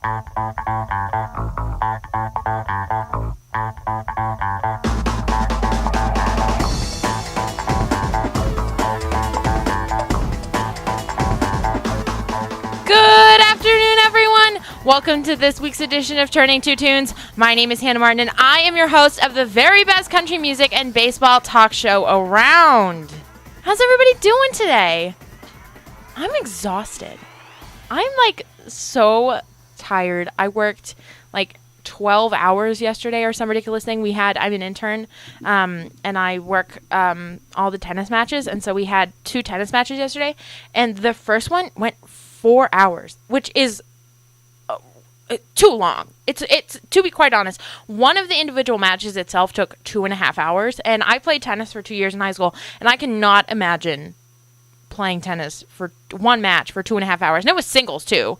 Good afternoon, everyone. Welcome to this week's edition of Turning Two Tunes. My name is Hannah Martin, and I am your host of the very best country music and baseball talk show around. How's everybody doing today? I'm exhausted. I'm so tired. I worked 12 hours yesterday or some ridiculous thing. I'm an intern, and I work all the tennis matches, and so we had 2 tennis matches yesterday, and the first one went 4 hours, which is too long. It's to be quite honest, one of the individual matches itself took 2.5 hours, and I played tennis for 2 years in high school, and I cannot imagine playing tennis for one match for 2.5 hours, and it was singles too.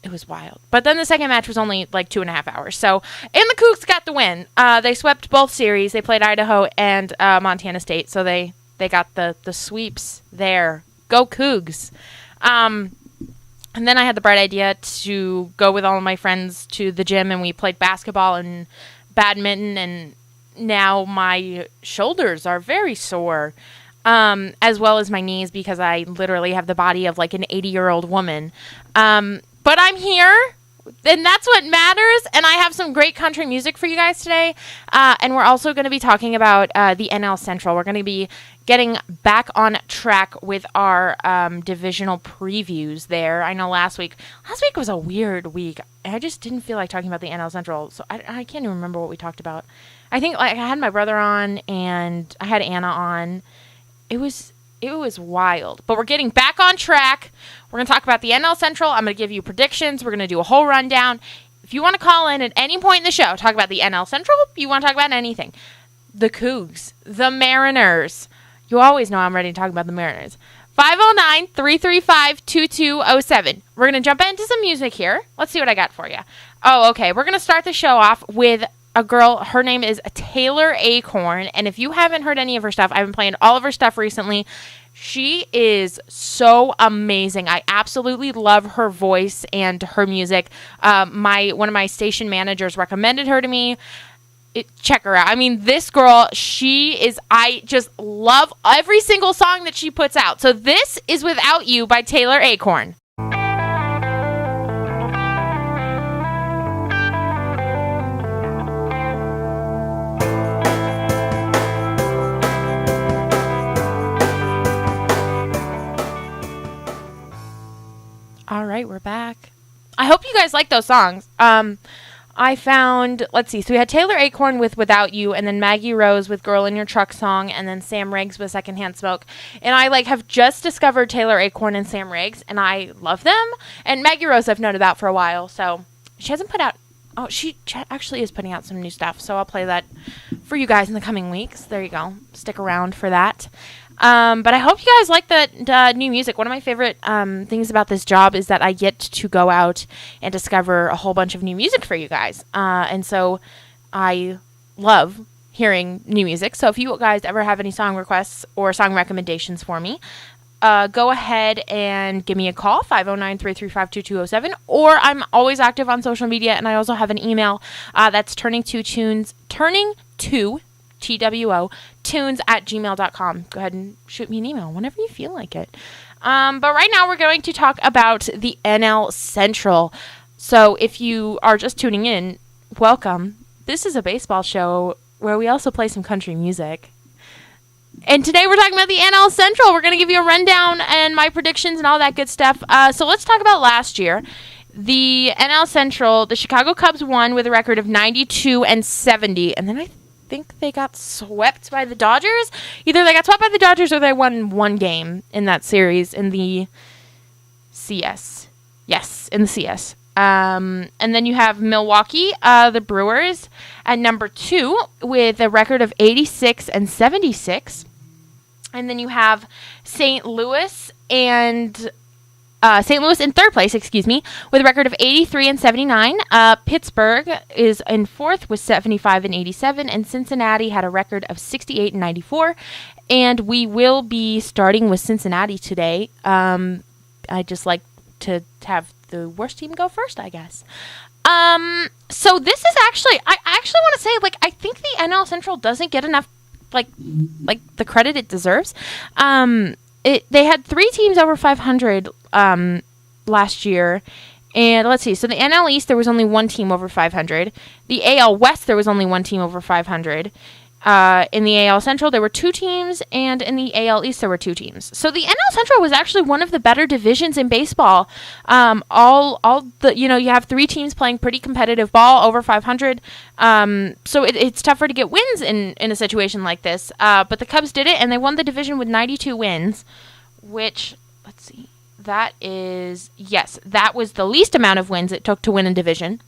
It was wild. But then the second match was only 2.5 hours. So, and the Cougs got the win. They swept both series. They played Idaho and Montana State, so they got the sweeps there. Go Cougs. And then I had the bright idea to go with all of my friends to the gym, and we played basketball and badminton, and now my shoulders are very sore, as well as my knees, because I literally have the body of an 80-year-old woman. But I'm here, and that's what matters, and I have some great country music for you guys today, and we're also going to be talking about the NL Central. We're going to be getting back on track with our divisional previews there. I know last week was a weird week. I just didn't feel like talking about the NL Central, so I can't even remember what we talked about. I think I had my brother on, and I had Anna on. It was wild, but we're getting back on track. We're going to talk about the NL Central. I'm going to give you predictions. We're going to do a whole rundown. If you want to call in at any point in the show, talk about the NL Central, you want to talk about anything. The Cougs, the Mariners. You always know I'm ready to talk about the Mariners. 509-335-2207. We're going to jump into some music here. Let's see what I got for you. Oh, okay. We're going to start the show off with a girl. Her name is Taylor Acorn, and if you haven't heard any of her stuff, I've been playing all of her stuff recently. She is so amazing. I absolutely love her voice and her music. One of my station managers recommended her to me. Check her out. I mean, this girl, I just love every single song that she puts out. So this is Without You by Taylor Acorn. All right, we're back. I hope you guys like those songs. I found, let's see, so we had Taylor Acorn with Without You, and then Maggie Rose with Girl in Your Truck Song, and then Sam Riggs with Secondhand Smoke. And I have just discovered Taylor Acorn and Sam Riggs, and I love them. And Maggie Rose I've known about for a while, so she hasn't put out, she actually is putting out some new stuff, so I'll play that for you guys in the coming weeks. There you go. Stick around for that. But I hope you guys like the new music. One of my favorite things about this job is that I get to go out and discover a whole bunch of new music for you guys. And so I love hearing new music. So if you guys ever have any song requests or song recommendations for me, go ahead and give me a call, 509-335-2207, or I'm always active on social media, and I also have an email that's turning2tunes, TWO, tunes@gmail.com. Go ahead and shoot me an email whenever you feel like it. But right now we're going to talk about the NL Central. So if you are just tuning in, welcome. This is a baseball show where we also play some country music. And today we're talking about the NL Central. We're going to give you a rundown and my predictions and all that good stuff. So let's talk about last year. The NL Central, the Chicago Cubs won with a record of 92-70, and then I think they got swept by the Dodgers. Either they got swept by the Dodgers or they won one game in that series in the CS. Yes, in the CS. And then you have Milwaukee, the Brewers, at number 2 with a record of 86-76. And then you have St. Louis in third place, with a record of 83-79. Pittsburgh is in 4th with 75-87, and Cincinnati had a record of 68-94. And we will be starting with Cincinnati today. I just like to have the worst team go first, I guess. So this is actually, I actually want to say, like, I think the NL Central doesn't get enough, like the credit it deserves. They had 3 teams over 500 last year. And let's see. So the NL East, there was only 1 team over 500. The AL West, there was only 1 team over 500. In the AL Central, there were 2 teams, and in the AL East, there were 2 teams. So the NL Central was actually one of the better divisions in baseball. You have 3 teams playing pretty competitive ball over 500. So it's tougher to get wins in a situation like this. But the Cubs did it, and they won the division with 92 wins, which, let's see, that was the least amount of wins it took to win a division.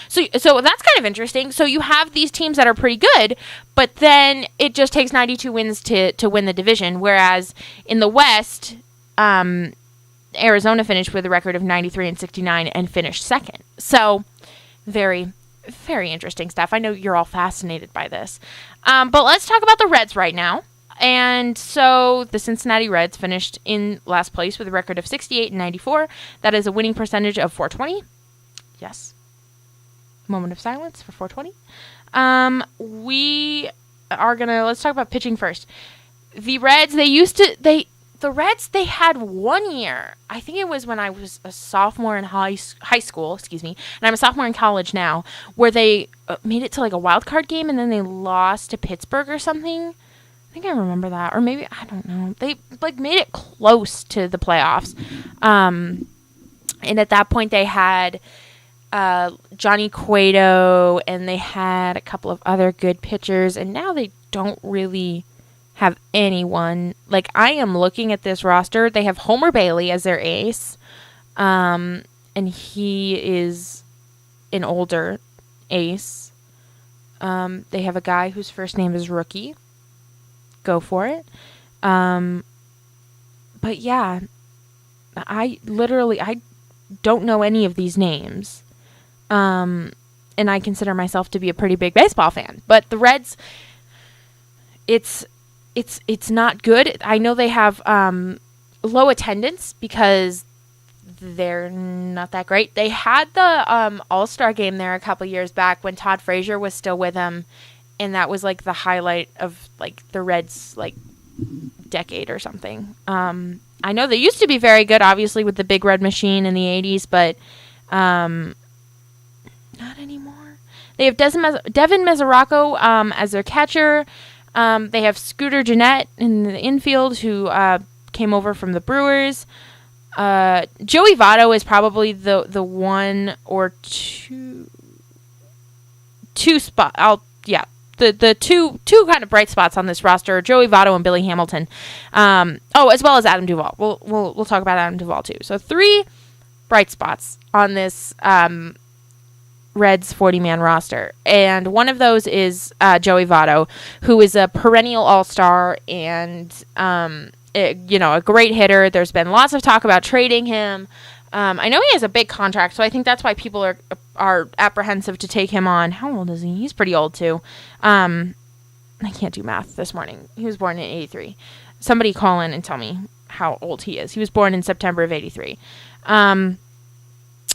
So that's kind of interesting. So you have these teams that are pretty good, but then it just takes 92 wins to win the division. Whereas in the West, Arizona finished with a record of 93-69 and finished second. So very, very interesting stuff. I know you're all fascinated by this. But let's talk about the Reds right now. And so the Cincinnati Reds finished in last place with a record of 68-94. That is a winning percentage of .420. Yes. Moment of silence for 420. Let's talk about pitching first. The Reds, the Reds, they had 1 year. I think it was when I was a sophomore in high school, and I'm a sophomore in college now, where they made it to like a wild card game and then they lost to Pittsburgh or something. I think I remember that. Or maybe, I don't know. They like made it close to the playoffs. And at that point they had Johnny Cueto, and they had a couple of other good pitchers, and now they don't really have anyone. Like, I am looking at this roster. They have Homer Bailey as their ace, and he is an older ace. They have a guy whose first name is Rookie. Go for it. But yeah, I don't know any of these names. And I consider myself to be a pretty big baseball fan. But the Reds, it's not good. I know they have low attendance because they're not that great. They had the All-Star game there a couple years back when Todd Frazier was still with them, and that was like the highlight of like the Reds like decade or something. I know they used to be very good, obviously, with the Big Red Machine in the 80s, but not anymore. They have Devin Mesoraco as their catcher. They have Scooter Gennett in the infield, who came over from the Brewers. Joey Votto is probably the one or two spot. The two kind of bright spots on this roster: Joey Votto and Billy Hamilton. As well as Adam Duvall. We'll talk about Adam Duvall too. So 3 bright spots on this Reds 40-man roster, and one of those is Joey Votto, who is a perennial all-star and a great hitter. There's been lots of talk about trading him. I know he has a big contract, so I think that's why people are apprehensive to take him on. How old is he? He's pretty old too. I can't do math this morning. He was born in 83. Somebody call in and tell me how old he is. He was born in September of 83.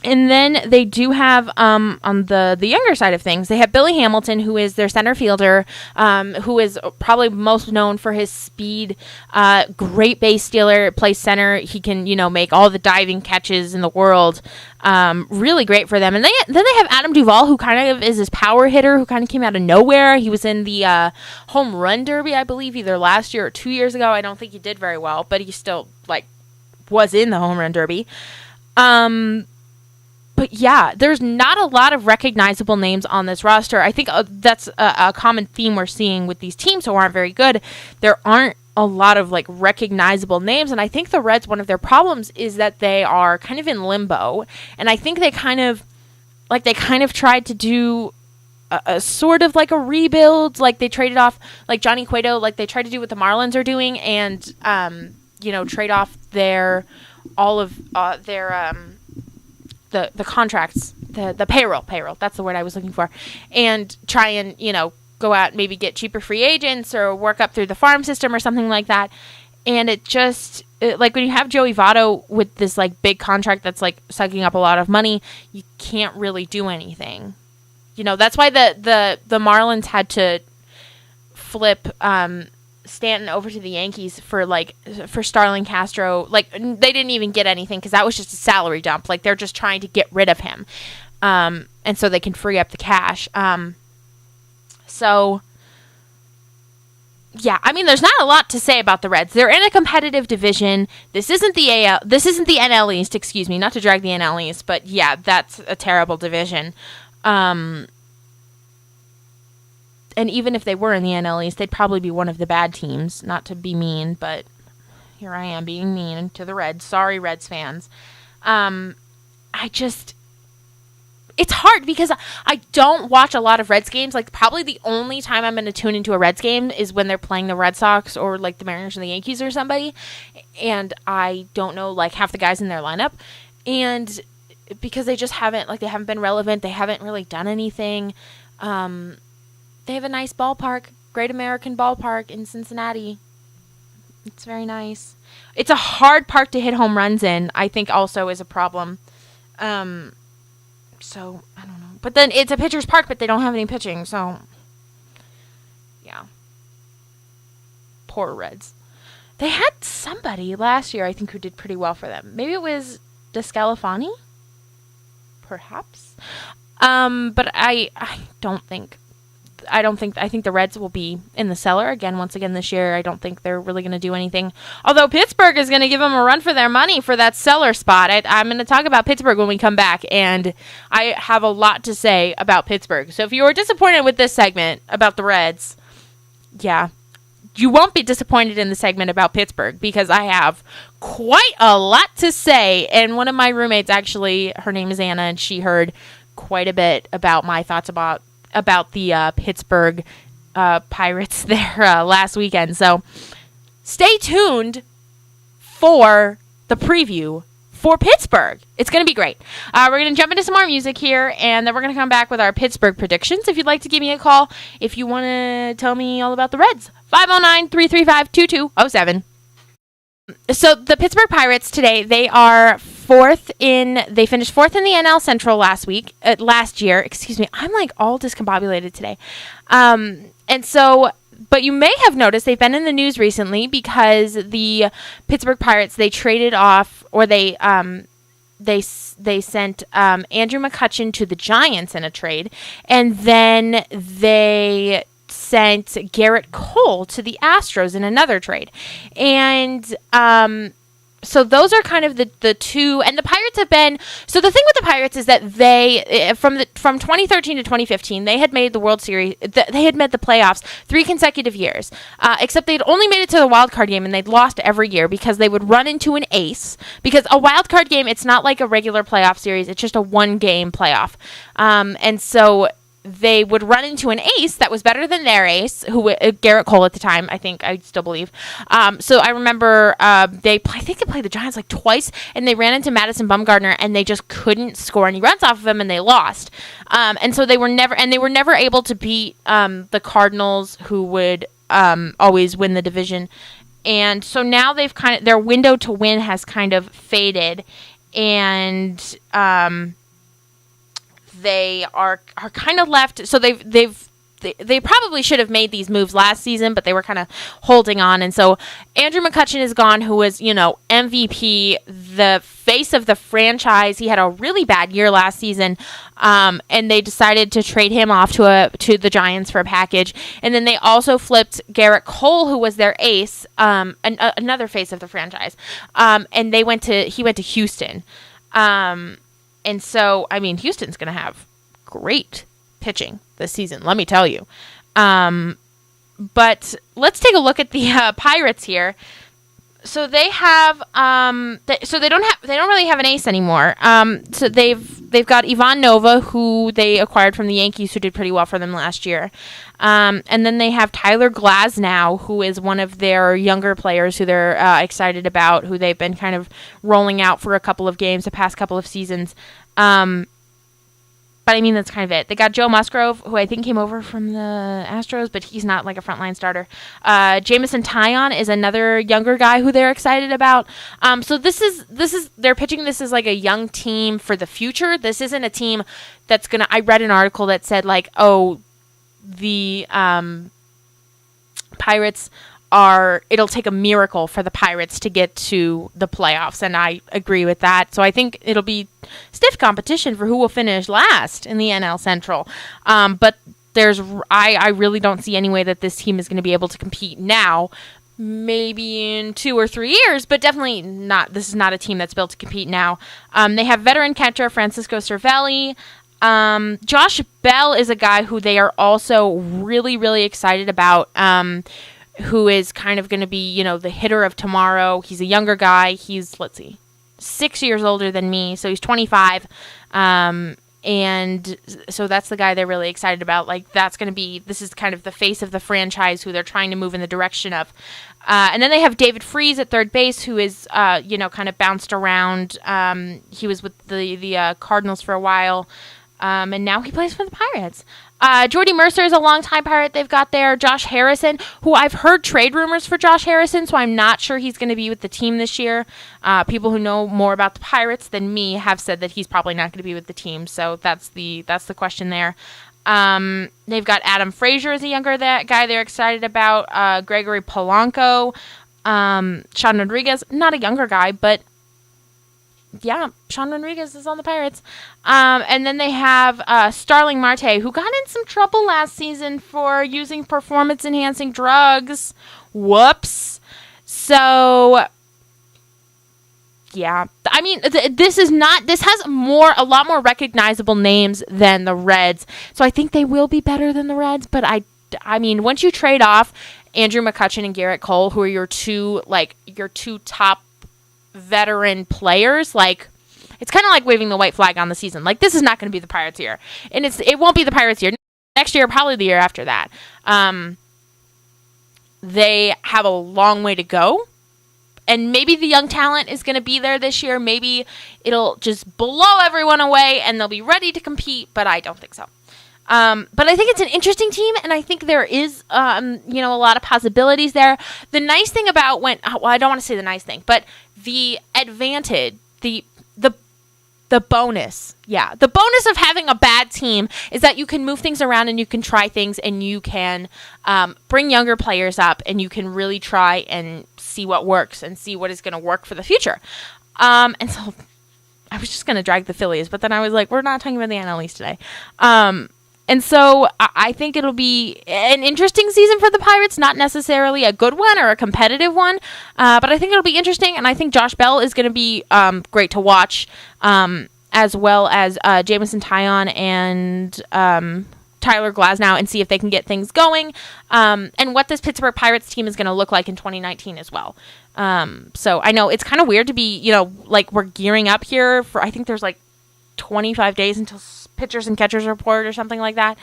And then they do have, on the younger side of things, they have Billy Hamilton, who is their center fielder, who is probably most known for his speed, great base stealer, plays center. He can, make all the diving catches in the world. Really great for them. And then they have Adam Duvall, who kind of is this power hitter who kind of came out of nowhere. He was in the home run derby, I believe, either last year or 2 years ago. I don't think he did very well, but he still, was in the home run derby. But yeah, there's not a lot of recognizable names on this roster. I think that's a common theme we're seeing with these teams who aren't very good. There aren't a lot of recognizable names, and I think the Reds, one of their problems is that they are kind of in limbo. And I think they kind of tried to do a sort of a rebuild. They traded off Johnny Cueto, they tried to do what the Marlins are doing, and trade off their the contracts, the payroll, that's the word I was looking for, and try and, go out and maybe get cheaper free agents or work up through the farm system or something like that. And like when you have Joey Votto with this like big contract that's like sucking up a lot of money, you can't really do anything. That's why the Marlins had to flip Stanton over to the Yankees for Starlin Castro. Like, they didn't even get anything because that was just a salary dump. Like, they're just trying to get rid of him. And so they can free up the cash. So, yeah, I mean, there's not a lot to say about the Reds. They're in a competitive division. This isn't the NL East, excuse me, not to drag the NL East, but yeah, that's a terrible division. And even if they were in the NL East, they'd probably be one of the bad teams. Not to be mean, but here I am being mean to the Reds. Sorry, Reds fans. It's hard because I don't watch a lot of Reds games. Like, probably the only time I'm going to tune into a Reds game is when they're playing the Red Sox or, like, the Mariners or the Yankees or somebody. And I don't know, like, half the guys in their lineup. And because they just haven't been relevant. They haven't really done anything. They have a nice ballpark, Great American Ballpark in Cincinnati. It's very nice. It's a hard park to hit home runs in, I think also is a problem. So, I don't know. But then it's a pitcher's park, but they don't have any pitching, so yeah. Poor Reds. They had somebody last year, I think, who did pretty well for them. Maybe it was DeScalafani? Perhaps. But I think the Reds will be in the cellar once again this year. I don't think they're really going to do anything. Although Pittsburgh is going to give them a run for their money for that cellar spot. I'm going to talk about Pittsburgh when we come back, and I have a lot to say about Pittsburgh. So if you were disappointed with this segment about the Reds, yeah, you won't be disappointed in the segment about Pittsburgh because I have quite a lot to say. And one of my roommates, actually, her name is Anna, and she heard quite a bit about my thoughts about the Pittsburgh Pirates there last weekend. So stay tuned for the preview for Pittsburgh. It's going to be great. We're going to jump into some more music here, and then we're going to come back with our Pittsburgh predictions. If you'd like to give me a call, if you want to tell me all about the Reds, 509-335-2207. So the Pittsburgh Pirates today, they finished fourth in the NL Central last year. Excuse me. I'm like all discombobulated today. But you may have noticed they've been in the news recently because the Pittsburgh Pirates, they traded off, or they sent Andrew McCutchen to the Giants in a trade, and then they sent Garrett Cole to the Astros in another trade. And so those are kind of the two, and the Pirates have been, so the thing with the Pirates is that they, from 2013 to 2015, they had made the World Series, they had made the playoffs 3 consecutive years, except they'd only made it to the wild card game, and they'd lost every year because they would run into an ace, because a wild card game, it's not like a regular playoff series, it's just a 1-game playoff, and so they would run into an ace that was better than their ace, who Garrett Cole at the time, I still believe. So I remember I think they played the Giants like twice, and they ran into Madison Bumgarner, and they just couldn't score any runs off of him, and they lost. And so they were never able to beat the Cardinals, who would always win the division. And so now their window to win has kind of faded, and they are kind of left. So they probably should have made these moves last season, but they were kind of holding on. And so Andrew McCutchen is gone, who was, MVP, the face of the franchise. He had a really bad year last season, and they decided to trade him off to the Giants for a package. And then they also flipped Garrett Cole, who was their ace, another face of the franchise, and he went to Houston. And so, I mean, Houston's going to have great pitching this season, let me tell you. But let's take a look at the Pirates here. So they have, they don't really have an ace anymore. So they've got Ivan Nova, who they acquired from the Yankees, who did pretty well for them last year. And then they have Tyler Glasnow, who is one of their younger players who they're excited about, who they've been kind of rolling out for a couple of games the past couple of seasons. But I mean, that's kind of it. They got Joe Musgrove, who I think came over from the Astros, but he's not like a frontline starter. Jameson Taillon is another younger guy who they're excited about. So this is they're pitching this as like a young team for the future. This isn't a team that's gonna. I read an article that said like, oh, the Pirates it'll take a miracle for the Pirates to get to the playoffs, and I agree with that. So I think it'll be stiff competition for who will finish last in the NL Central. But I really don't see any way that this team is going to be able to compete now. Maybe in 2 or 3 years, but definitely not. This is not a team that's built to compete now. They have veteran catcher Francisco Cervelli. Josh Bell is a guy who they are also really, really excited about. Who is kind of going to be, the hitter of tomorrow. He's a younger guy. He's, 6 years older than me, so he's 25. And so that's the guy they're really excited about. This is kind of the face of the franchise who they're trying to move in the direction of. And then they have David Freese at third base, who is, kind of bounced around. He was with the Cardinals for a while. And now he plays for the Pirates. Jordy Mercer is a longtime Pirate they've got there. Josh Harrison, who I've heard trade rumors for Josh Harrison, so I'm not sure he's going to be with the team this year. People who know more about the Pirates than me have said that he's probably not going to be with the team, so that's the question there. They've got Adam Frazier as a younger guy they're excited about. Gregory Polanco. Sean Rodriguez, not a younger guy, but yeah, Sean Rodriguez is on the Pirates. And then they have Starling Marte, who got in some trouble last season for using performance-enhancing drugs. Whoops. So, yeah. I mean, this has a lot more recognizable names than the Reds. So I think they will be better than the Reds. But I mean, once you trade off Andrew McCutchen and Garrett Cole, who are your two top veteran players, it's kind of like waving the white flag on the season. This is not going to be the Pirates year, and it won't be the Pirates year next year, probably the year after that. They have a long way to go, and maybe the young talent is going to be there this year. Maybe it'll just blow everyone away and they'll be ready to compete, but I don't think so. But I think it's an interesting team, and I think there is, a lot of possibilities there. The nice thing about I don't want to say the nice thing, but the advantage, the bonus, the bonus of having a bad team is that you can move things around and you can try things and you can bring younger players up and you can really try and see what works and see what is going to work for the future. And so I was just going to drag the Phillies, but then I was like, we're not talking about the NL East today. And so I think it'll be an interesting season for the Pirates, not necessarily a good one or a competitive one, but I think it'll be interesting, and I think Josh Bell is going to be great to watch, as well as Jameson Taillon and Tyler Glasnow, and see if they can get things going, and what this Pittsburgh Pirates team is going to look like in 2019 as well. So I know it's kind of weird to be, we're gearing up here for, I think there's 25 days until pitchers and catchers report or something like that.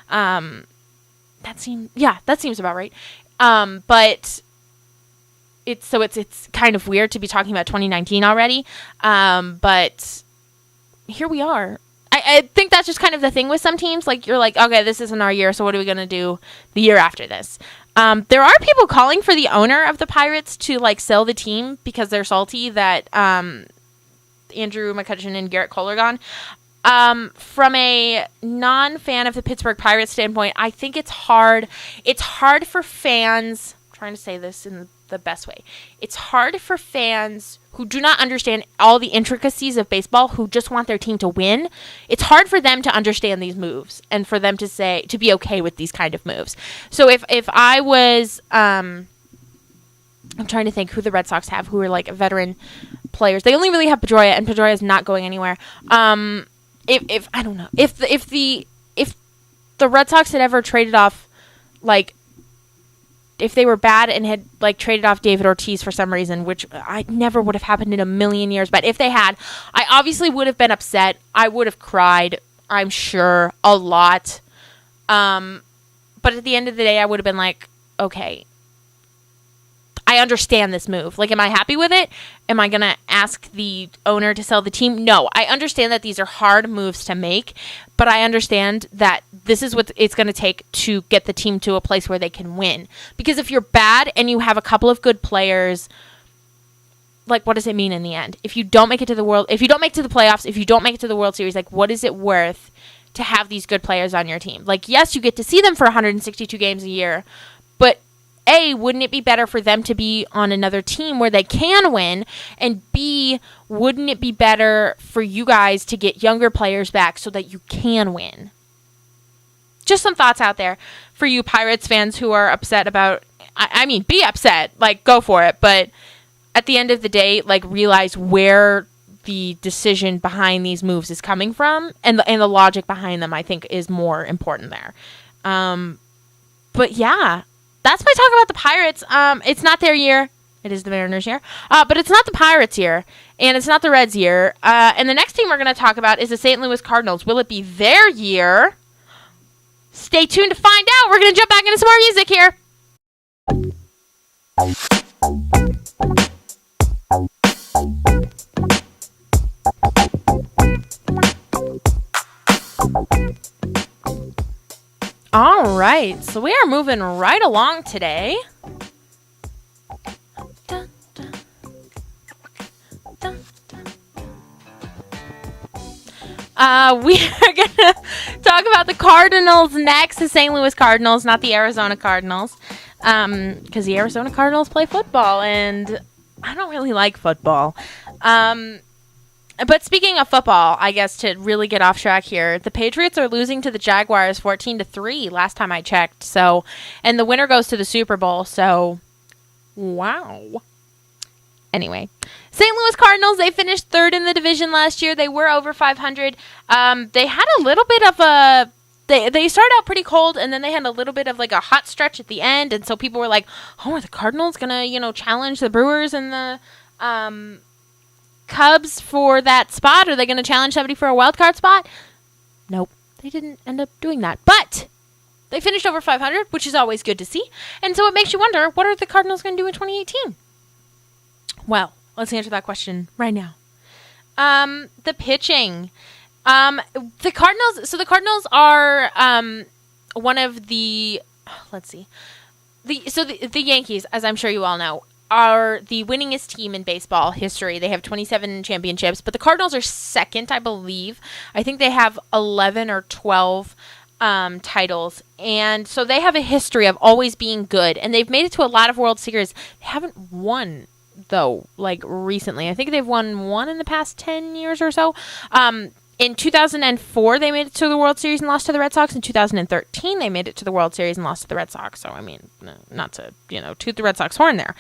That seems about right. But it's kind of weird to be talking about 2019 already. But here we are. I think that's just kind of the thing with some teams. You're like, okay, this isn't our year, so what are we going to do the year after this? There are people calling for the owner of the Pirates to sell the team because they're salty that Andrew McCutchen and Garrett Cole are gone. From a non-fan of the Pittsburgh Pirates standpoint, I think it's hard. It's hard for fans. I'm trying to say this in the best way. It's hard for fans who do not understand all the intricacies of baseball, who just want their team to win. It's hard for them to understand these moves and for them to be okay with these kind of moves. So if I was, I'm trying to think who the Red Sox have who are veteran players. They only really have Pedroia, and Pedroia is not going anywhere. If I don't know, if the Red Sox had ever traded off, if they were bad and had traded off David Ortiz for some reason, which I never would have happened in a million years, but if they had, I obviously would have been upset. I would have cried, I'm sure, a lot. But at the end of the day, I would have been like, okay, I understand this move. Like, am I happy with it? Am I going to ask the owner to sell the team? No. I understand that these are hard moves to make, but I understand that this is what it's going to take to get the team to a place where they can win. Because if you're bad and you have a couple of good players, like, what does it mean in the end? If you don't make it to the playoffs, if you don't make it to the World Series, like, what is it worth to have these good players on your team? Like, yes, you get to see them for 162 games a year, but A, wouldn't it be better for them to be on another team where they can win? And B, wouldn't it be better for you guys to get younger players back so that you can win? Just some thoughts out there for you Pirates fans who are upset about, I mean, be upset, like, go for it, but at the end of the day, like, realize where the decision behind these moves is coming from, and the logic behind them, I think, is more important there. But yeah, that's my talk about the Pirates. It's not their year. It is the Mariners' year. But it's not the Pirates' year, and it's not the Reds' year. And the next team we're going to talk about is the St. Louis Cardinals. Will it be their year? Stay tuned to find out. We're going to jump back into some more music here. All right, so we are moving right along today. We are going to talk about the Cardinals next, the St. Louis Cardinals, not the Arizona Cardinals, because the Arizona Cardinals play football, and I don't really like football. But speaking of football, I guess to really get off track here, the Patriots are losing to the Jaguars 14-3 last time I checked. So, and the winner goes to the Super Bowl. So, wow. Anyway, St. Louis Cardinals, they finished third in the division last year. They were over 500. They had a little bit of a... They started out pretty cold, and then they had a little bit of like a hot stretch at the end. And so people were like, oh, are the Cardinals going to, challenge the Brewers and the... Cubs for that spot? Are they going to challenge somebody for a wild card spot? Nope, they didn't end up doing that. But they finished over 500, which is always good to see. And so it makes you wonder, what are the Cardinals going to do in 2018? Well, let's answer that question right now. The pitching. The Cardinals are one of the... Let's see. The Yankees, as I'm sure you all know, are the winningest team in baseball history. They have 27 championships, but the Cardinals are second, I believe. I think they have 11 or 12 titles, and so they have a history of always being good, and they've made it to a lot of World Series. They haven't won, though, like recently. I think they've won one in the past 10 years or so. In 2004, they made it to the World Series and lost to the Red Sox. In 2013, they made it to the World Series and lost to the Red Sox. So, I mean, not to, toot the Red Sox horn there.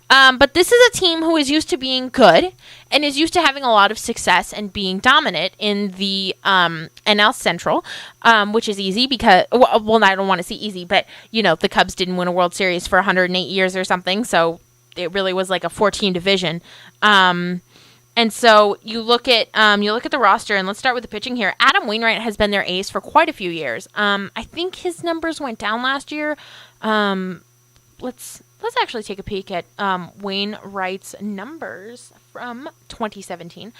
But this is a team who is used to being good and is used to having a lot of success and being dominant in the NL Central, which is easy because, well, I don't want to say easy, but, the Cubs didn't win a World Series for 108 years or something. So, it really was like a 4-team division. And so you look at the roster, and let's start with the pitching here. Adam Wainwright has been their ace for quite a few years. I think his numbers went down last year. Let's actually take a peek at Wainwright's numbers from 2017.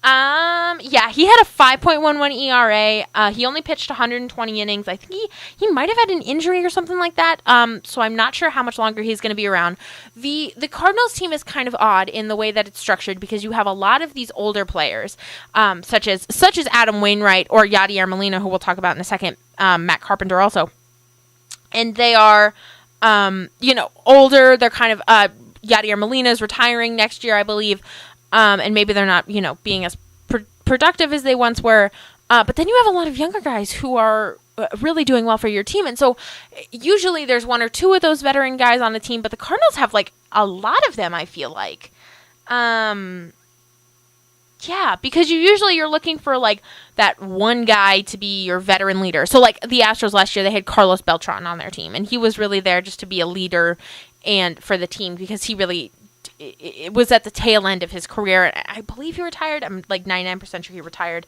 Yeah, he had a 5.11 ERA. He only pitched 120 innings. I think he might have had an injury or something like that. So I'm not sure how much longer he's going to be around. The Cardinals team is kind of odd in the way that it's structured because you have a lot of these older players, such as Adam Wainwright or Yadier Molina, who we'll talk about in a second. Matt Carpenter also, and they are, older. They're kind of Yadier Molina is retiring next year, I believe. And maybe they're not, being as productive as they once were. But then you have a lot of younger guys who are really doing well for your team. And so usually there's one or two of those veteran guys on the team, but the Cardinals have like a lot of them, I feel like. Yeah, because you're looking for like that one guy to be your veteran leader. So like the Astros last year, they had Carlos Beltran on their team, and he was really there just to be a leader and for the team because he really... It was at the tail end of his career. I believe he retired. I'm like 99% sure he retired.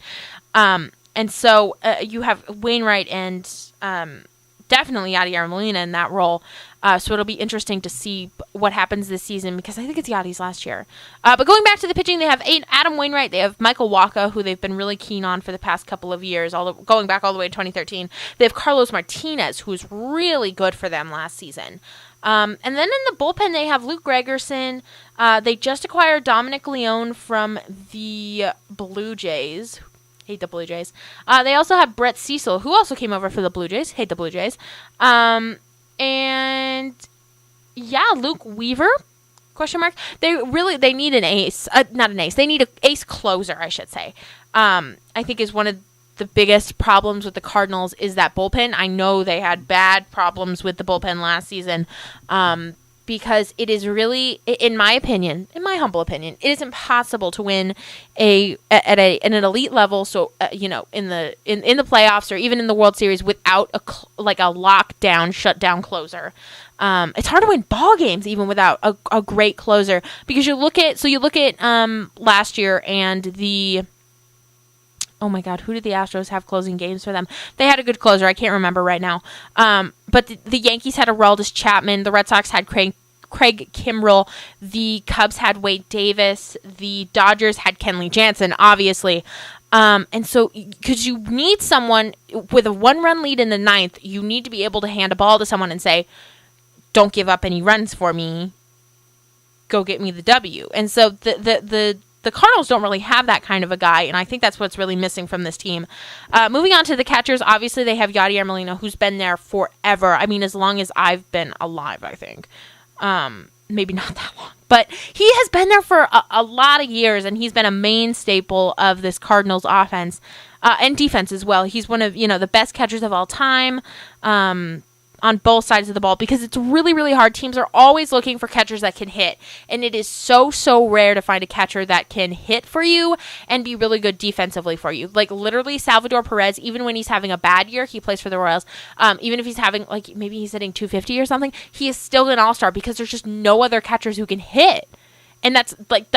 And so you have Wainwright and definitely Yadier Molina in that role. So it'll be interesting to see what happens this season because I think it's Yadi's last year. But going back to the pitching, they have Adam Wainwright. They have Michael Wacha, who they've been really keen on for the past couple of years, going back all the way to 2013. They have Carlos Martinez, who's really good for them last season. And then in the bullpen, they have Luke Gregerson. They just acquired Dominic Leone from the Blue Jays. Hate the Blue Jays. They also have Brett Cecil, who also came over for the Blue Jays. Hate the Blue Jays. And yeah, Luke Weaver, question mark. They need an ace. Not an ace. They need an ace closer, I should say. I think is one of the biggest problems with the Cardinals is that bullpen. I know they had bad problems with the bullpen last season. Because it is really, in my opinion, in my humble opinion, it is impossible to win at an elite level. So in the playoffs or even in the World Series without a lockdown, shutdown closer. It's hard to win ball games even without a great closer because you look at last year and the. Oh my God, who did the Astros have closing games for them? They had a good closer. I can't remember right now. But the Yankees had Aroldis Chapman. The Red Sox had Craig Kimbrell. The Cubs had Wade Davis. The Dodgers had Kenley Jansen, obviously. And so, because you need someone with a 1-run lead in the 9th, you need to be able to hand a ball to someone and say, don't give up any runs for me. Go get me the W. And so the Cardinals don't really have that kind of a guy, and I think that's what's really missing from this team. Moving on to the catchers, obviously they have Yadier Molina, who's been there forever. I mean, as long as I've been alive, I think. Maybe not that long. But he has been there for a lot of years, and he's been a main staple of this Cardinals offense and defense as well. He's one of the best catchers of all time. On both sides of the ball because it's really, really hard. Teams are always looking for catchers that can hit, and it is so, so rare to find a catcher that can hit for you and be really good defensively for you. Like, literally, Salvador Perez, even when he's having a bad year, he plays for the Royals, even if he's having, maybe he's hitting 250 or something, he is still an all-star because there's just no other catchers who can hit. And that's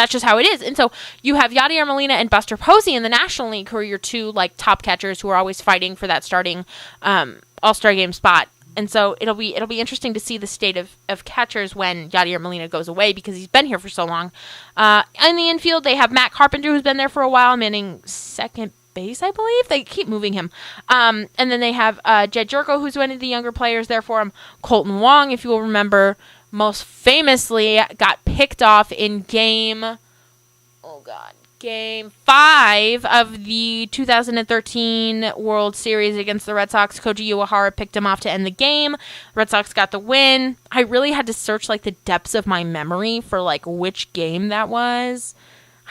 just how it is. And so you have Yadier Molina and Buster Posey in the National League, who are your two, top catchers who are always fighting for that starting all-star game spot. And so it'll be interesting to see the state of catchers when Yadier Molina goes away because he's been here for so long. In the infield, they have Matt Carpenter, who's been there for a while, manning second base, I believe. They keep moving him. And then they have Jed Jerko, who's one of the younger players there for him. Colton Wong, if you will remember, most famously got picked off in Game 5 of the 2013 World Series against the Red Sox. Koji Uehara picked him off to end the game. Red Sox got the win. I really had to search the depths of my memory for which game that was.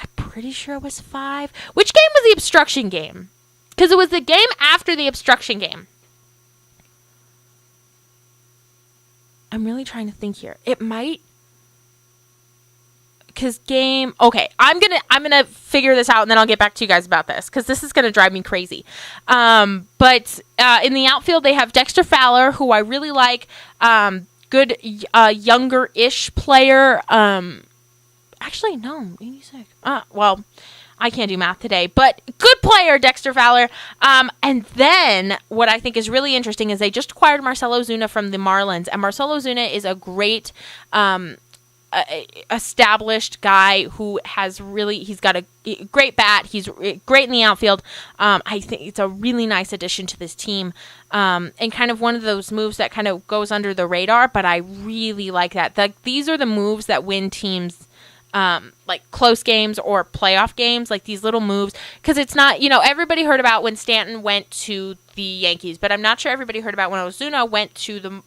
I'm pretty sure it was 5. Which game was the obstruction game? Because it was the game after the obstruction game. I'm really trying to think here. It might. Okay, I'm gonna figure this out and then I'll get back to you guys about this because this is gonna drive me crazy. But in the outfield they have Dexter Fowler, who I really like. Good younger-ish player. Actually, no, 86. Well, I can't do math today, but good player, Dexter Fowler. And then what I think is really interesting is they just acquired Marcell Ozuna from the Marlins, and Marcell Ozuna is a great. Established guy who he's got a great bat. He's great in the outfield. I think it's a really nice addition to this team. And kind of one of those moves that kind of goes under the radar, but I really like that. These are the moves that win teams close games or playoff games, these little moves. Because it's not, everybody heard about when Stanton went to the Yankees, but I'm not sure everybody heard about when Ozuna went to the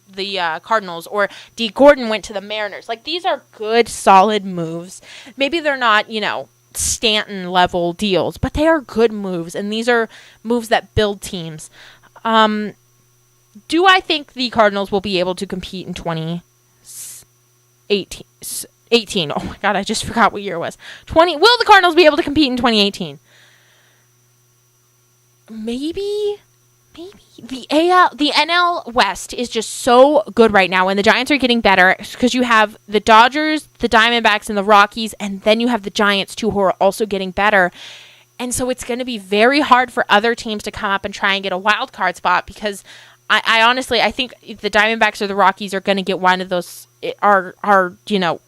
Cardinals or Dee Gordon went to the Mariners. These are good, solid moves. Maybe they're not, Stanton level deals, but they are good moves, and these are moves that build teams. Do I think the Cardinals will be able to compete in 2018? Oh my God, I just forgot what year it was. Will the Cardinals be able to compete in 2018? Maybe. The NL West is just so good right now, and the Giants are getting better because you have the Dodgers, the Diamondbacks, and the Rockies, and then you have the Giants too, who are also getting better. And so it's going to be very hard for other teams to come up and try and get a wild card spot because I honestly, I think the Diamondbacks or the Rockies are going to get one of those, are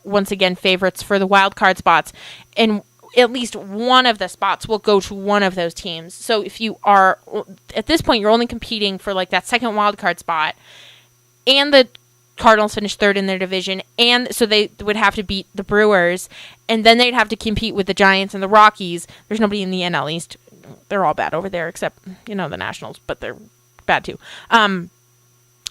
once again, favorites for the wild card spots. And at least one of the spots will go to one of those teams. So if you are, at this point, you're only competing for like that second wild card spot, and the Cardinals finished third in their division, and so they would have to beat the Brewers, and then they'd have to compete with the Giants and the Rockies. There's nobody in the NL East. They're all bad over there, except, the Nationals, but they're bad too.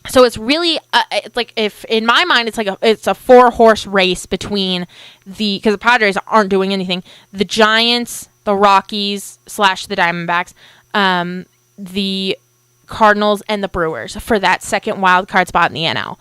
So it's really, it's like, if in my mind, it's like it's a 4-horse race between because the Padres aren't doing anything, the Giants, the Rockies / the Diamondbacks, the Cardinals, and the Brewers for that second wild card spot in the NL.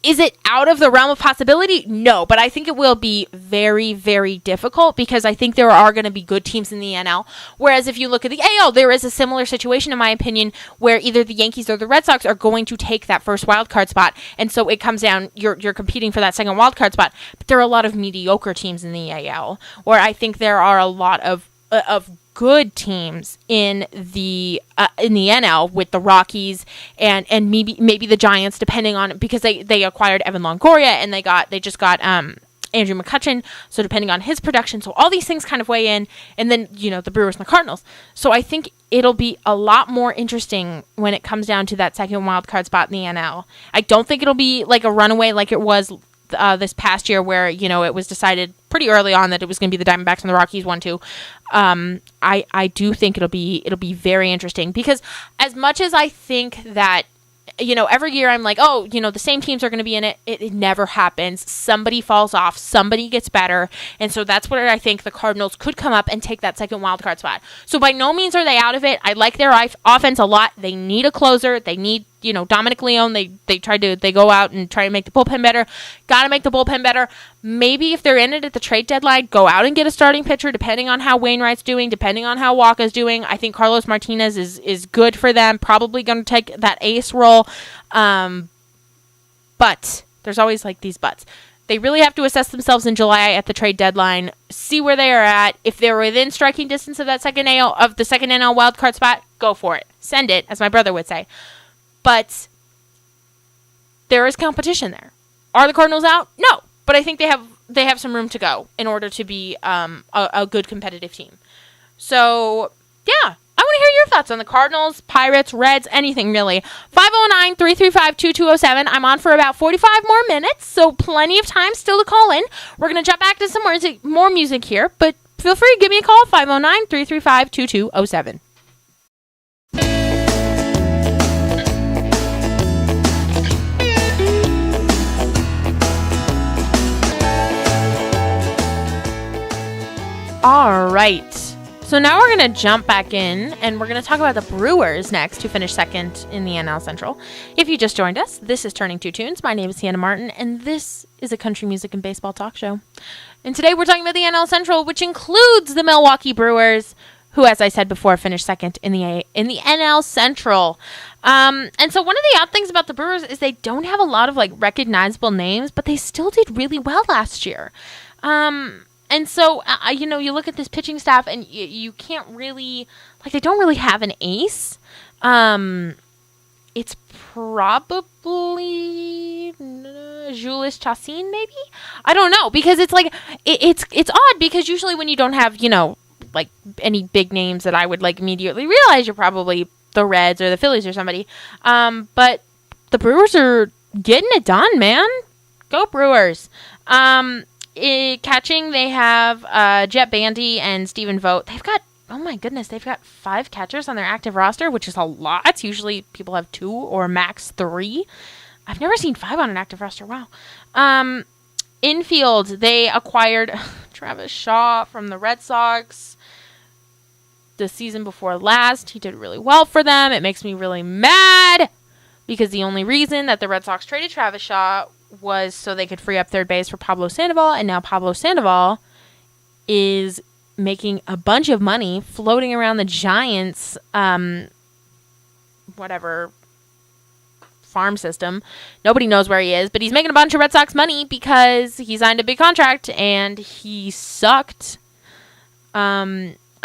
Is it out of the realm of possibility? No, but I think it will be very, very difficult, because I think there are going to be good teams in the NL. Whereas if you look at the AL, there is a similar situation, in my opinion, where either the Yankees or the Red Sox are going to take that first wild card spot, and so it comes down, you're competing for that second wild card spot. But there are a lot of mediocre teams in the AL, where I think there are a lot of good teams in the NL, with the Rockies and maybe the Giants, depending on, because they acquired Evan Longoria, and they just got Andrew McCutchen, so depending on his production, so all these things kind of weigh in, and then the Brewers and the Cardinals. So I think it'll be a lot more interesting when it comes down to that second wild card spot in the NL. I don't think it'll be like a runaway like it was this past year, where it was decided pretty early on that it was going to be the Diamondbacks and the Rockies 1-2. I do think it'll be very interesting, because as much as I think that every year I'm like, the same teams are going to be in it. It never happens. Somebody falls off. Somebody gets better. And so that's where I think the Cardinals could come up and take that second wildcard spot. So by no means are they out of it. I like their offense a lot. They need a closer. They need, Dominic Leone. They go out and try to make the bullpen better. Got to make the bullpen better. Maybe if they're in it at the trade deadline, go out and get a starting pitcher, depending on how Wainwright's doing, depending on how Walker's doing. I think Carlos Martinez is good for them. Probably going to take that ace role. But there's always like these buts. They really have to assess themselves in July at the trade deadline, see where they are at. If they're within striking distance of that second NL wildcard spot, go for it. Send it, as my brother would say. But there is competition there. Are the Cardinals out? No, but I think they have some room to go in order to be a good competitive team. So yeah, I want to hear your thoughts on the Cardinals, Pirates, Reds, anything really. 509-335-2207. I'm on for about 45 more minutes, so plenty of time still to call in. We're going to jump back to some more music here, but feel free to give me a call, 509-335-2207. All right. So now we're going to jump back in, and we're going to talk about the Brewers next, who finished second in the NL Central. If you just joined us, this is Turning Two Tunes. My name is Hannah Martin, and this is a country music and baseball talk show. And today we're talking about the NL Central, which includes the Milwaukee Brewers, who, as I said before, finished second in the NL Central. And so one of the odd things about the Brewers is they don't have a lot of recognizable names, but they still did really well last year. And so, you look at this pitching staff, and you can't really, they don't really have an ace. It's probably Jhoulys Chacin, maybe? I don't know, because it's it's odd, because usually when you don't have, any big names that I would, immediately realize, you're probably the Reds or the Phillies or somebody. But the Brewers are getting it done, man. Go Brewers. Catching, they have Jet Bandy and Stephen Vogt. They've got, oh my goodness, they've got 5 catchers on their active roster, which is a lot. Usually people have 2 or max 3. I've never seen 5 on an active roster. Wow. Infield, they acquired Travis Shaw from the Red Sox the season before last. He did really well for them. It makes me really mad, because the only reason that the Red Sox traded Travis Shaw was so they could free up third base for Pablo Sandoval, and now Pablo Sandoval is making a bunch of money floating around the Giants, farm system. Nobody knows where he is, but he's making a bunch of Red Sox money because he signed a big contract and he sucked.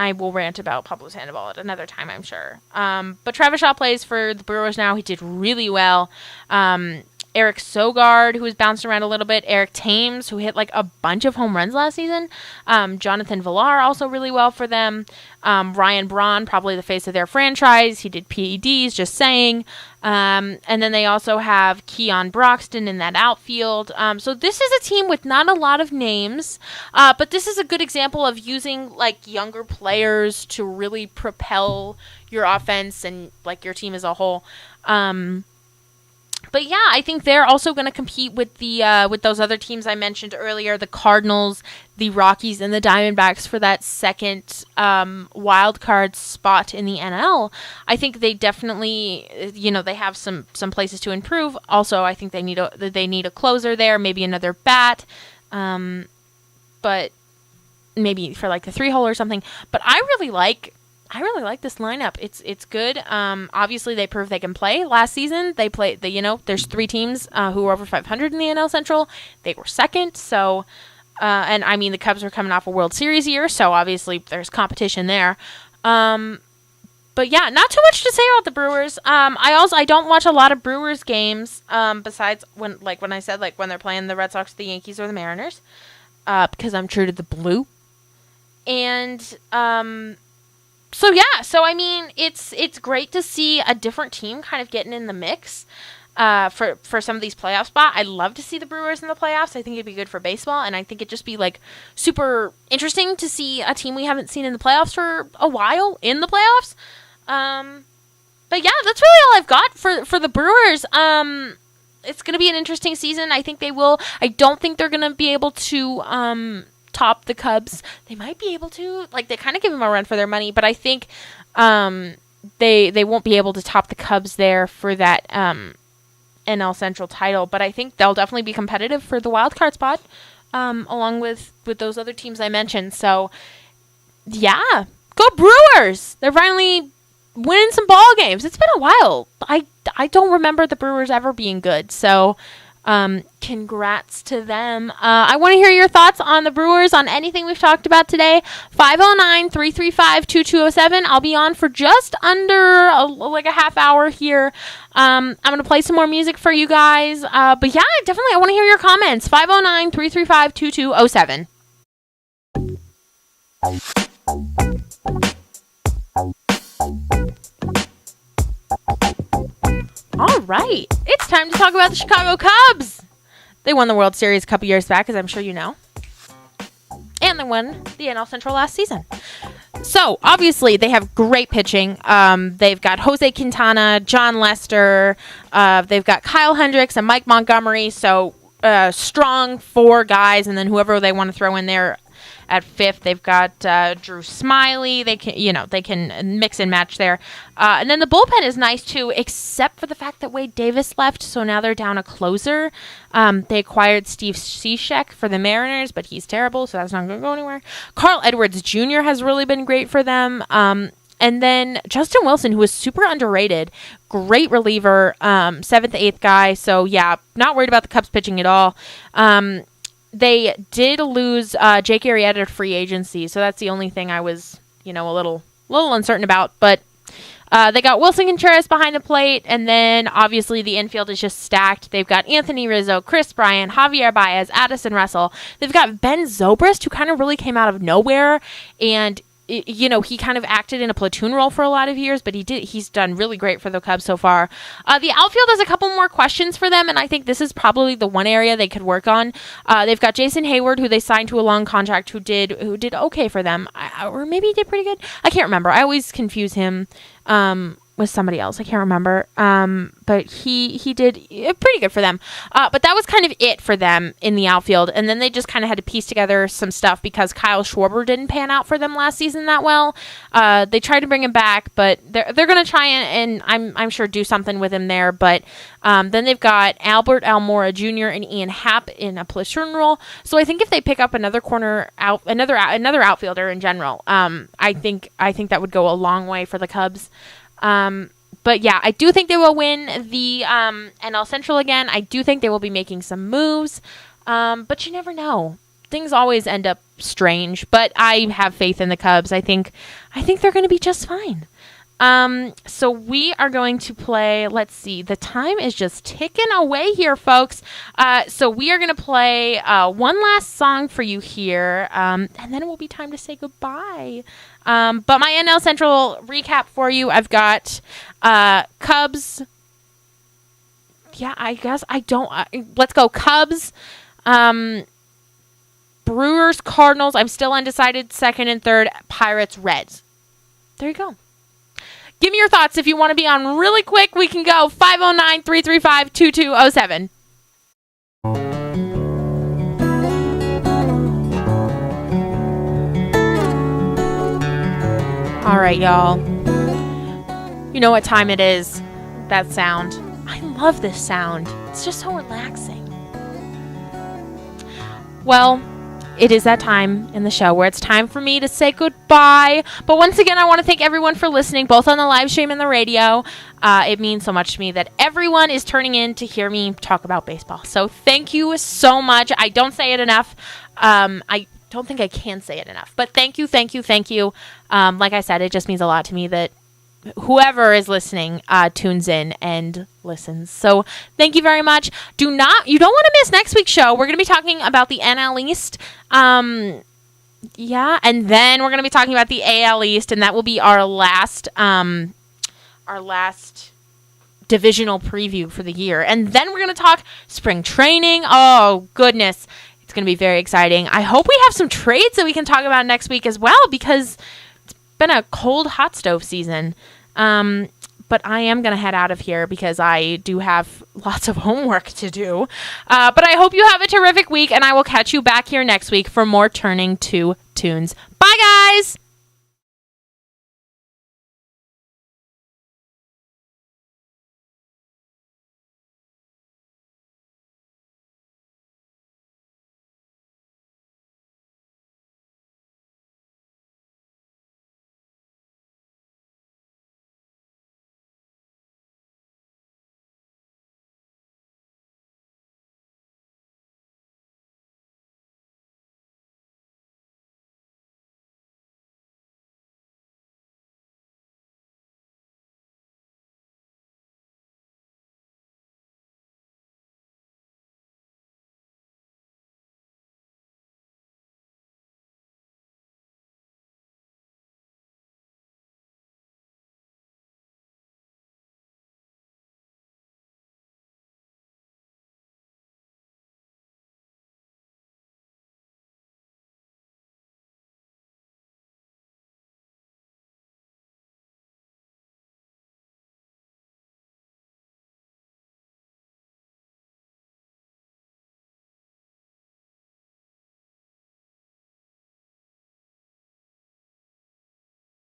I will rant about Pablo Sandoval at another time, I'm sure. But Travis Shaw plays for the Brewers now. He did really well. Eric Sogard, who was bounced around a little bit. Eric Thames, who hit like a bunch of home runs last season. Jonathan Villar, also really well for them. Ryan Braun, probably the face of their franchise. He did PEDs, just saying. And then they also have Keon Broxton in that outfield. So this is a team with not a lot of names, but this is a good example of using like younger players to really propel your offense and like your team as a whole. But yeah, I think they're also going to compete with the with those other teams I mentioned earlier, the Cardinals, the Rockies, and the Diamondbacks for that second wild card spot in the NL. I think they definitely, they have some places to improve. Also, I think they need a closer there, maybe another bat, but maybe for like the 3-hole or something. But I really like this lineup. It's good. Obviously, they proved they can play. Last season, they played. There's 3 teams who were over 500 in the NL Central. They were second. So, and I mean, the Cubs were coming off a World Series year, so obviously there's competition there. But yeah, not too much to say about the Brewers. I don't watch a lot of Brewers games. Besides when I said when they're playing the Red Sox, the Yankees, or the Mariners, because I'm true to the blue. And So I mean, it's great to see a different team kind of getting in the mix for some of these playoff spots. I'd love to see the Brewers in the playoffs. I think it'd be good for baseball, and I think it'd just be super interesting to see a team we haven't seen in the playoffs for a while in the playoffs. But yeah, that's really all I've got for the Brewers. It's going to be an interesting season. I think they will. I don't think they're going to be able to top the Cubs. They might be able to. They kind of give them a run for their money, but I think they won't be able to top the Cubs there for that NL Central title. But I think they'll definitely be competitive for the wild card spot, along with those other teams I mentioned. So yeah, go Brewers! They're finally winning some ball games. It's been a while. I don't remember the Brewers ever being good. So congrats to them. I want to hear your thoughts on the Brewers, on anything we've talked about today. 509-335-2207. I'll be on for just under a half hour here. I'm going to play some more music for you guys. But yeah, definitely I want to hear your comments. 509-335-2207. All right, it's time to talk about the Chicago Cubs. They won the World Series a couple years back, as I'm sure you know. And they won the NL Central last season. So, obviously, they have great pitching. They've got Jose Quintana, John Lester. They've got Kyle Hendricks and Mike Montgomery. So, strong 4 guys, and then whoever they want to throw in there at 5th. They've got Drew Smiley. They can mix and match there. And then the bullpen is nice too, except for the fact that Wade Davis left, so now they're down a closer. They acquired Steve Cishek for the Mariners, but he's terrible, so that's not going to go anywhere. Carl Edwards Jr. has really been great for them. And then Justin Wilson, who is super underrated, great reliever, 7th, 8th guy. So yeah, not worried about the Cubs pitching at all. They did lose Jake Arrieta to free agency, so that's the only thing I was, a little uncertain about. But they got Wilson Contreras behind the plate, and then obviously the infield is just stacked. They've got Anthony Rizzo, Chris Bryant, Javier Baez, Addison Russell. They've got Ben Zobrist, who kind of really came out of nowhere, and he kind of acted in a platoon role for a lot of years, but he's done really great for the Cubs so far. The outfield has a couple more questions for them, and I think this is probably the one area they could work on. They've got Jason Hayward, who they signed to a long contract, who did okay for them, or maybe he did pretty good. I can't remember. I always confuse him with somebody else. I can't remember. But he did pretty good for them. But that was kind of it for them in the outfield. And then they just kind of had to piece together some stuff because Kyle Schwarber didn't pan out for them last season that well. They tried to bring him back, but they're going to try and I'm sure do something with him there. But then they've got Albert Almora Jr. and Ian Happ in a platoon role. So I think if they pick up another another outfielder in general, I think that would go a long way for the Cubs. But yeah, I do think they will win the NL Central again. I do think they will be making some moves, but you never know. things always end up strange, but I have faith in the Cubs. I think they're going to be just fine. So we are going to play, let's see, the time is just ticking away here, folks. So we are going to play one last song for you here, and then it will be time to say goodbye. But my NL Central recap for you, I've got Cubs. Yeah, I guess I don't. Let's go Cubs. Brewers, Cardinals. I'm still undecided. Second and third. Pirates, Reds. There you go. Give me your thoughts. If you want to be on really quick, we can go 509-335-2207. All right, y'all. You know what time it is. That sound. I love this sound. It's just so relaxing. Well, it is that time in the show where it's time for me to say goodbye. But once again, I want to thank everyone for listening, both on the live stream and the radio. It means so much to me that everyone is turning in to hear me talk about baseball. So thank you so much. I don't say it enough. I don't think I can say it enough. But thank you, thank you, thank you. Like I said, it just means a lot to me that whoever is listening tunes in and listens. So thank you very much. You don't want to miss next week's show. We're going to be talking about the NL East. And then we're going to be talking about the AL East, and that will be our last divisional preview for the year. And then we're going to talk spring training. Oh, goodness. It's going to be very exciting. I hope we have some trades that we can talk about next week as well, because been a cold hot stove season. But I am going to head out of here because I do have lots of homework to do. But I hope you have a terrific week, and I will catch you back here next week for more Turning 2 Tunes. Bye, guys!